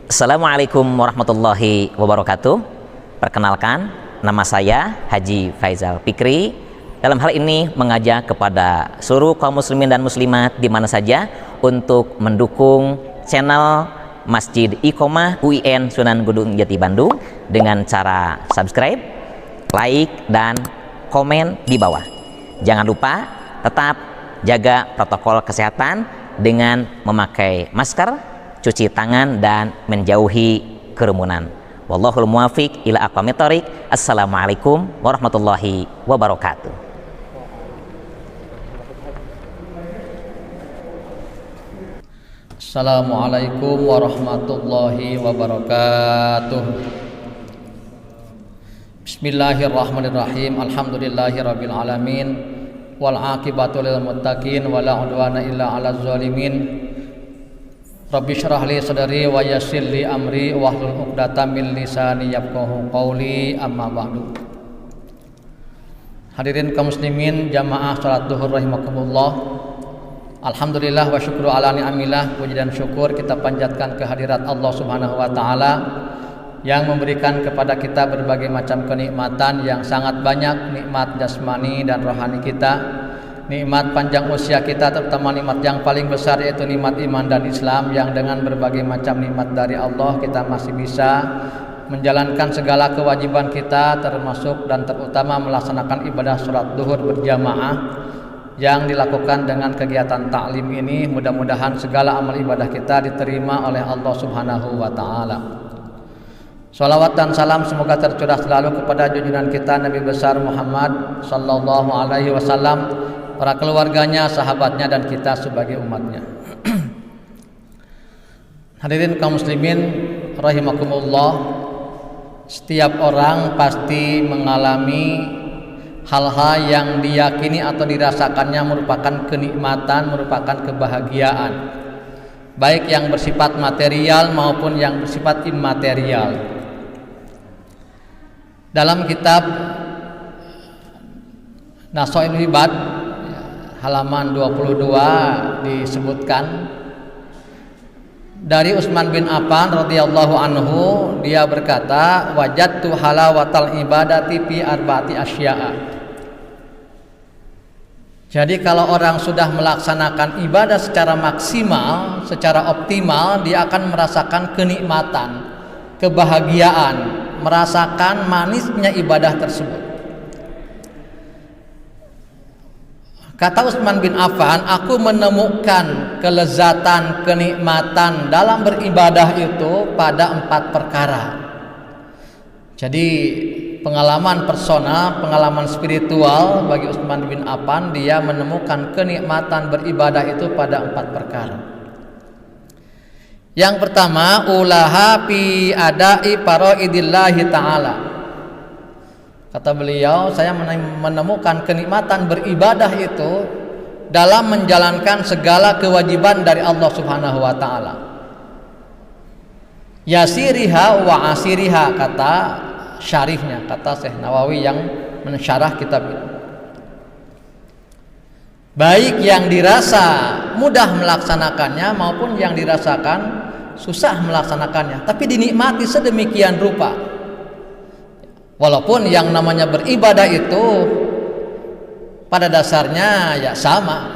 Assalamualaikum warahmatullahi wabarakatuh. Perkenalkan, nama saya Haji Faizal Fikri. Dalam hal ini mengajak kepada seluruh kaum muslimin dan muslimat di mana saja untuk mendukung channel Masjid Iqomah UIN Sunan Gunung Jati Bandung dengan cara subscribe, like, dan komen di bawah. Jangan lupa tetap jaga protokol kesehatan dengan memakai masker, cuci tangan, dan menjauhi kerumunan. Wallahul muwafiq ila aqwamit thoriq. Assalamualaikum warahmatullahi wabarakatuh. Assalamualaikum warahmatullahi wabarakatuh. Bismillahirrahmanirrahim. Alhamdulillahirabbil alamin. Wal aqibatu lil muttaqin wala udwana illa 'alal zalimin. Rabbi syrah li sadri wa yassir li amri wahlul 'uqdatam min lisani yafqahu qawli, amma ba'du. Hadirin kaum muslimin jamaah salat zuhur rahimakumullah. Alhamdulillah wa syukru ala ni'amillah. Puji dan syukur kita panjatkan kehadirat Allah Subhanahu wa taala yang memberikan kepada kita berbagai macam kenikmatan yang sangat banyak, nikmat jasmani dan rohani kita, nikmat panjang usia kita, terutama nikmat yang paling besar yaitu nikmat iman dan Islam, yang dengan berbagai macam nikmat dari Allah kita masih bisa menjalankan segala kewajiban kita, termasuk dan terutama melaksanakan ibadah sholat duhur berjamaah yang dilakukan dengan kegiatan taklim ini. Mudah-mudahan segala amal ibadah kita diterima oleh Allah Subhanahu wa taala. Salawat dan salam semoga tercurah selalu kepada junjungan kita Nabi besar Muhammad sallallahu alaihi wasallam, para keluarganya, sahabatnya, dan kita sebagai umatnya. Hadirin kaum muslimin rahimakumullah, setiap orang pasti mengalami hal-hal yang diyakini atau dirasakannya merupakan kenikmatan, merupakan kebahagiaan, baik yang bersifat material maupun yang bersifat immaterial. Dalam kitab Nasaihul Ibad halaman 22 disebutkan dari Utsman bin Affan radhiyallahu anhu, dia berkata, wajadtu halawatal ibadati fi arba'ati asya'a. Jadi kalau orang sudah melaksanakan ibadah secara maksimal, secara optimal, dia akan merasakan kenikmatan, kebahagiaan, merasakan manisnya ibadah tersebut. Kata Utsman bin Affan, aku menemukan kelezatan, kenikmatan dalam beribadah itu pada 4 perkara. Jadi pengalaman personal, pengalaman spiritual bagi Utsman bin Affan, dia menemukan kenikmatan beribadah itu pada 4 perkara. Yang pertama, ulaha fi adai faraidillahi ta'ala. Kata beliau, saya menemukan kenikmatan beribadah itu dalam menjalankan segala kewajiban dari Allah Subhanahu wa taala. Yasiriha wa asiriha, kata syarihnya, kata Syekh Nawawi yang mensyarah kitab itu. Baik yang dirasa mudah melaksanakannya maupun yang dirasakan susah melaksanakannya, tapi dinikmati sedemikian rupa. Walaupun yang namanya beribadah itu pada dasarnya ya sama,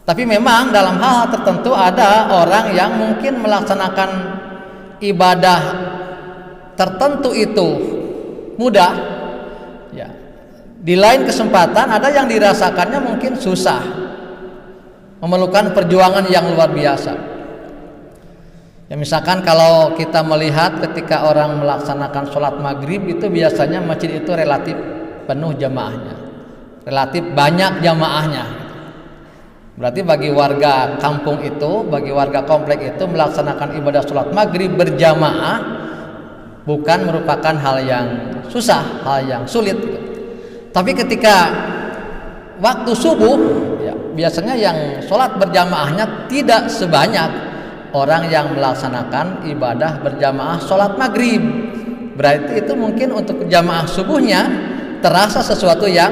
tapi memang dalam hal tertentu ada orang yang mungkin melaksanakan ibadah tertentu itu mudah, ya. Di lain kesempatan ada yang dirasakannya mungkin susah, memerlukan perjuangan yang luar biasa. Ya, misalkan kalau kita melihat ketika orang melaksanakan sholat maghrib itu biasanya masjid itu relatif penuh jamaahnya, relatif banyak jamaahnya. Berarti bagi warga kampung itu, bagi warga komplek itu melaksanakan ibadah sholat maghrib berjamaah bukan merupakan hal yang susah, hal yang sulit. Tapi ketika waktu subuh, ya, biasanya yang sholat berjamaahnya tidak sebanyak orang yang melaksanakan ibadah berjamaah sholat maghrib. Berarti itu mungkin untuk jamaah subuhnya terasa sesuatu yang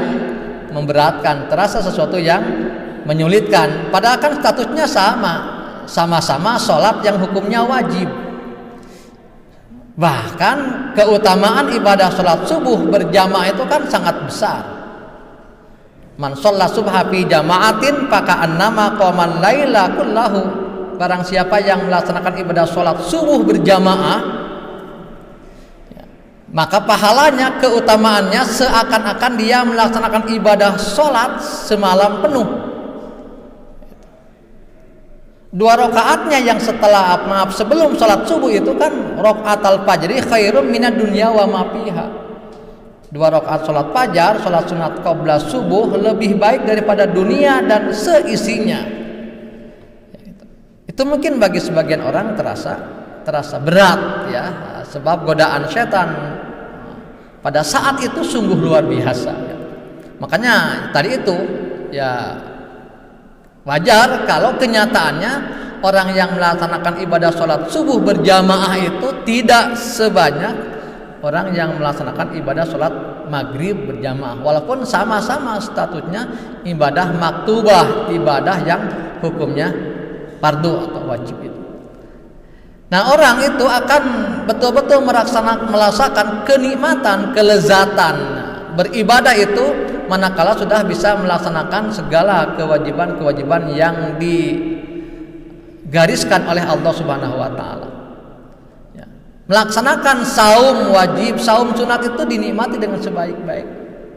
memberatkan, terasa sesuatu yang menyulitkan. Padahal kan statusnya sama, sama-sama sholat yang hukumnya wajib. Bahkan keutamaan ibadah sholat subuh berjamaah itu kan sangat besar. Man shalla subha fi jama'atin faka'annama qaman laila kullahu. Barang siapa yang melaksanakan ibadah sholat subuh berjamaah, maka pahalanya, keutamaannya seakan-akan dia melaksanakan ibadah sholat semalam penuh. 2 rakaatnya yang sebelum sholat subuh itu kan rakaat al-fajri khairum minad dunya wa ma fiha. 2 rakaat sholat fajar, sholat sunat qabla subuh lebih baik daripada dunia dan seisinya. Itu mungkin bagi sebagian orang terasa berat ya, sebab godaan setan pada saat itu sungguh luar biasa ya. Makanya tadi itu ya wajar kalau kenyataannya orang yang melaksanakan ibadah sholat subuh berjamaah itu tidak sebanyak orang yang melaksanakan ibadah sholat maghrib berjamaah, walaupun sama-sama statusnya ibadah maktubah, ibadah yang hukumnya fardu atau wajib itu. Nah, orang itu akan betul-betul merasakan kenikmatan, kelezatan beribadah itu manakala sudah bisa melaksanakan segala kewajiban-kewajiban yang digariskan oleh Allah Subhanahu wa taala. Ya. Melaksanakan saum wajib, saum sunat itu dinikmati dengan sebaik-baik.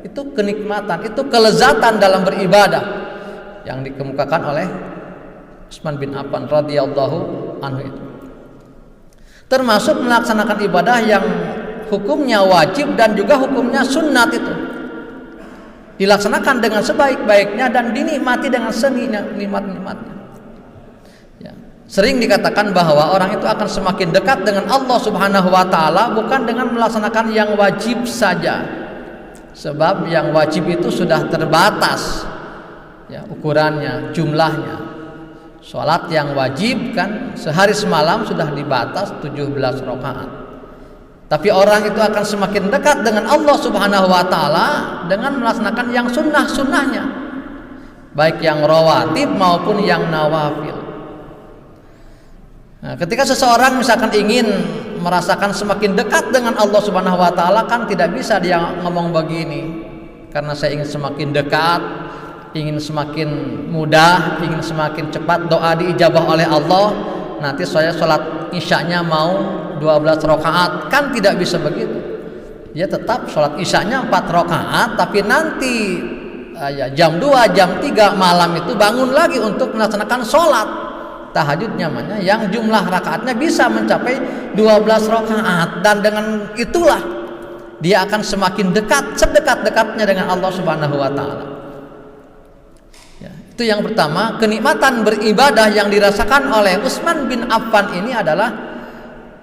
Itu kenikmatan, itu kelezatan dalam beribadah yang dikemukakan oleh Utsman bin Affan radhiyallahu anhu itu. Termasuk melaksanakan ibadah yang hukumnya wajib dan juga hukumnya sunnat itu dilaksanakan dengan sebaik-baiknya dan dinikmati dengan senikmat-nikmatnya. Ya. Sering dikatakan bahwa orang itu akan semakin dekat dengan Allah Subhanahu wa taala bukan dengan melaksanakan yang wajib saja. Sebab yang wajib itu sudah terbatas ya, ukurannya, jumlahnya. Sholat yang wajib kan sehari semalam sudah dibatas 17 rakaat. Tapi orang itu akan semakin dekat dengan Allah Subhanahu wa taala dengan melaksanakan yang sunnah-sunnahnya, baik yang rawatib maupun yang nawafil. Nah, ketika seseorang misalkan ingin merasakan semakin dekat dengan Allah Subhanahu wa taala, kan tidak bisa dia ngomong begini, karena saya ingin semakin dekat, ingin semakin mudah, ingin semakin cepat doa diijabah oleh Allah, nanti saya sholat isyanya mau 12 rakaat. Kan tidak bisa begitu. Ya tetap sholat isyanya 4 rakaat, tapi nanti ya, jam 2, jam 3 malam itu bangun lagi untuk melaksanakan sholat tahajud namanya, yang jumlah rakaatnya bisa mencapai 12 rakaat. Dan dengan itulah dia akan semakin dekat, sedekat-dekatnya dengan Allah Subhanahu wa taala. Itu yang pertama, kenikmatan beribadah yang dirasakan oleh Utsman bin Affan ini adalah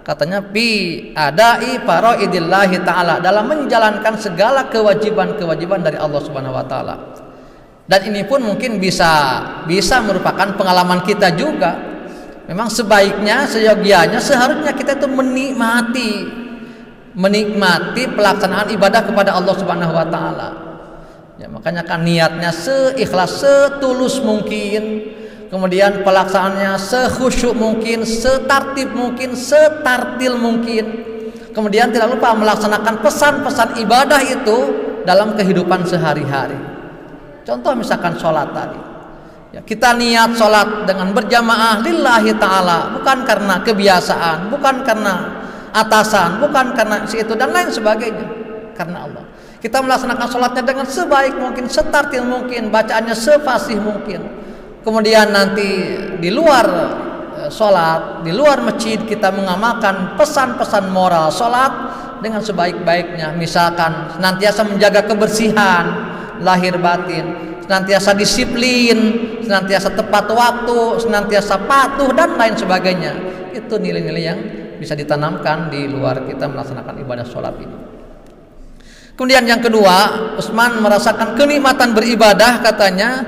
katanya bi adai faraidillahi taala, dalam menjalankan segala kewajiban-kewajiban dari Allah Subhanahu wa taala. Dan ini pun mungkin bisa merupakan pengalaman kita juga. Memang sebaiknya, seyogianya, seharusnya kita itu menikmati pelaksanaan ibadah kepada Allah Subhanahu wa taala. Ya, makanya kan niatnya seikhlas, setulus mungkin, kemudian pelaksanaannya sekhusyuk mungkin, setartib mungkin, setartil mungkin. Kemudian tidak lupa melaksanakan pesan-pesan ibadah itu dalam kehidupan sehari-hari. Contoh misalkan sholat tadi, ya, kita niat sholat dengan berjamaah lillahi ta'ala, bukan karena kebiasaan, bukan karena atasan, bukan karena itu dan lain sebagainya, karena Allah. Kita melaksanakan sholatnya dengan sebaik mungkin, setartil mungkin, bacaannya sefasih mungkin. Kemudian nanti di luar sholat, di luar masjid, kita mengamalkan pesan-pesan moral sholat dengan sebaik-baiknya. Misalkan senantiasa menjaga kebersihan lahir batin, senantiasa disiplin, senantiasa tepat waktu, senantiasa patuh dan lain sebagainya. Itu nilai-nilai yang bisa ditanamkan di luar kita melaksanakan ibadah sholat ini. Kemudian yang kedua, Utsman merasakan kenikmatan beribadah, katanya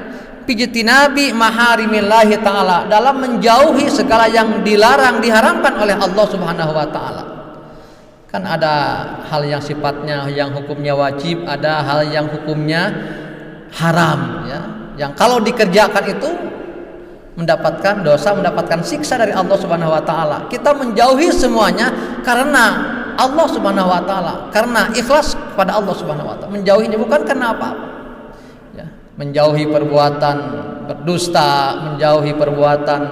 pijtinabi maharimillahi ta'ala, dalam menjauhi segala yang dilarang, diharamkan oleh Allah Subhanahu wa ta'ala. Kan ada hal yang sifatnya, yang hukumnya wajib, ada hal yang hukumnya haram ya, yang kalau dikerjakan itu mendapatkan dosa, mendapatkan siksa dari Allah Subhanahu wa ta'ala. Kita menjauhi semuanya karena Allah Subhanahu wa taala, karena ikhlas kepada Allah Subhanahu wa taala, menjauhinya bukan karena apa-apa. Ya, menjauhi perbuatan berdusta, menjauhi perbuatan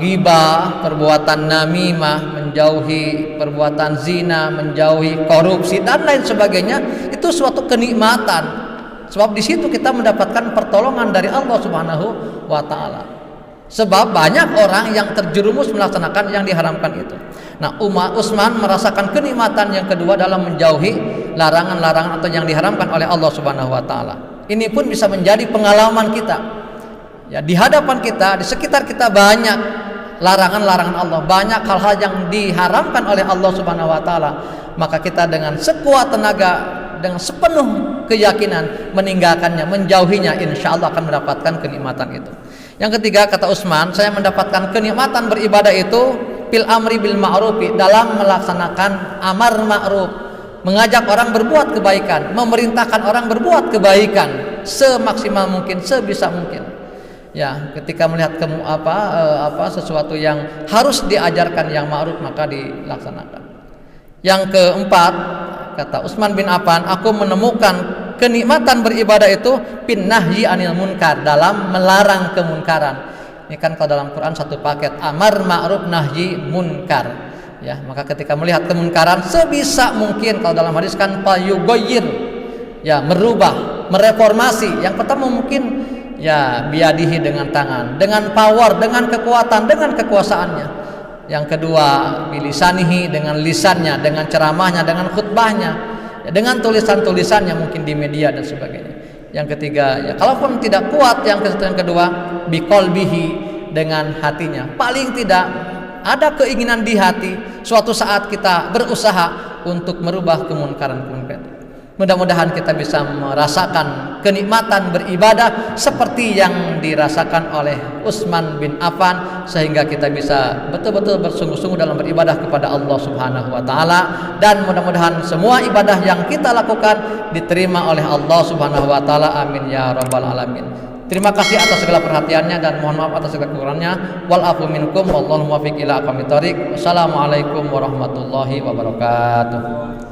ghibah, perbuatan namimah, menjauhi perbuatan zina, menjauhi korupsi dan lain sebagainya, itu suatu kenikmatan. Sebab di situ kita mendapatkan pertolongan dari Allah Subhanahu wa taala. Sebab banyak orang yang terjerumus melaksanakan yang diharamkan itu. Nah, Utsman merasakan kenikmatan yang kedua dalam menjauhi larangan-larangan atau yang diharamkan oleh Allah Subhanahu wa taala. Ini pun bisa menjadi pengalaman kita. Ya, di hadapan kita, di sekitar kita banyak larangan-larangan Allah, banyak hal-hal yang diharamkan oleh Allah Subhanahu wa taala. Maka kita dengan sekuat tenaga, dengan sepenuh keyakinan meninggalkannya, menjauhinya, insya Allah akan mendapatkan kenikmatan itu. Yang ketiga, kata Utsman, saya mendapatkan kenikmatan beribadah itu fil amri bil ma'rufi, dalam melaksanakan amar ma'ruf, mengajak orang berbuat kebaikan, memerintahkan orang berbuat kebaikan semaksimal mungkin, sebisa mungkin. Ya, ketika melihat sesuatu yang harus diajarkan yang ma'ruf, maka dilaksanakan. Yang keempat, kata Utsman bin Affan, aku menemukan kenikmatan beribadah itu bin nahyi anil munkar, dalam melarang kemunkaran. Ini kan kalau dalam Quran satu paket, amar ma'ruf nahyi munkar. Ya, maka ketika melihat kemunkaran sebisa mungkin, kalau dalam hadis kan fayughayyir, ya, merubah, mereformasi. Yang pertama mungkin ya biadihi, dengan tangan, dengan power, dengan kekuatan, dengan kekuasaannya. Yang kedua bilisanihi, dengan lisannya, dengan ceramahnya, dengan khutbahnya, ya, dengan tulisan-tulisannya mungkin di media dan sebagainya. Yang ketiga, ya kalaupun tidak kuat, yang kedua biqalbihi, dengan hatinya. Paling tidak ada keinginan di hati, suatu saat kita berusaha untuk merubah kemunkaran-kemunkaran. Mudah-mudahan kita bisa merasakan kenikmatan beribadah seperti yang dirasakan oleh Utsman bin Affan, sehingga kita bisa betul-betul bersungguh-sungguh dalam beribadah kepada Allah Subhanahu wa taala, dan mudah-mudahan semua ibadah yang kita lakukan diterima oleh Allah Subhanahu wa taala. Amin ya rabbal alamin. Terima kasih atas segala perhatiannya, dan mohon maaf atas segala kekurangannya. Wal afu minkum wallahu muwaffiq ila aqwamit thoriq. Wassalamualaikum warahmatullahi wabarakatuh.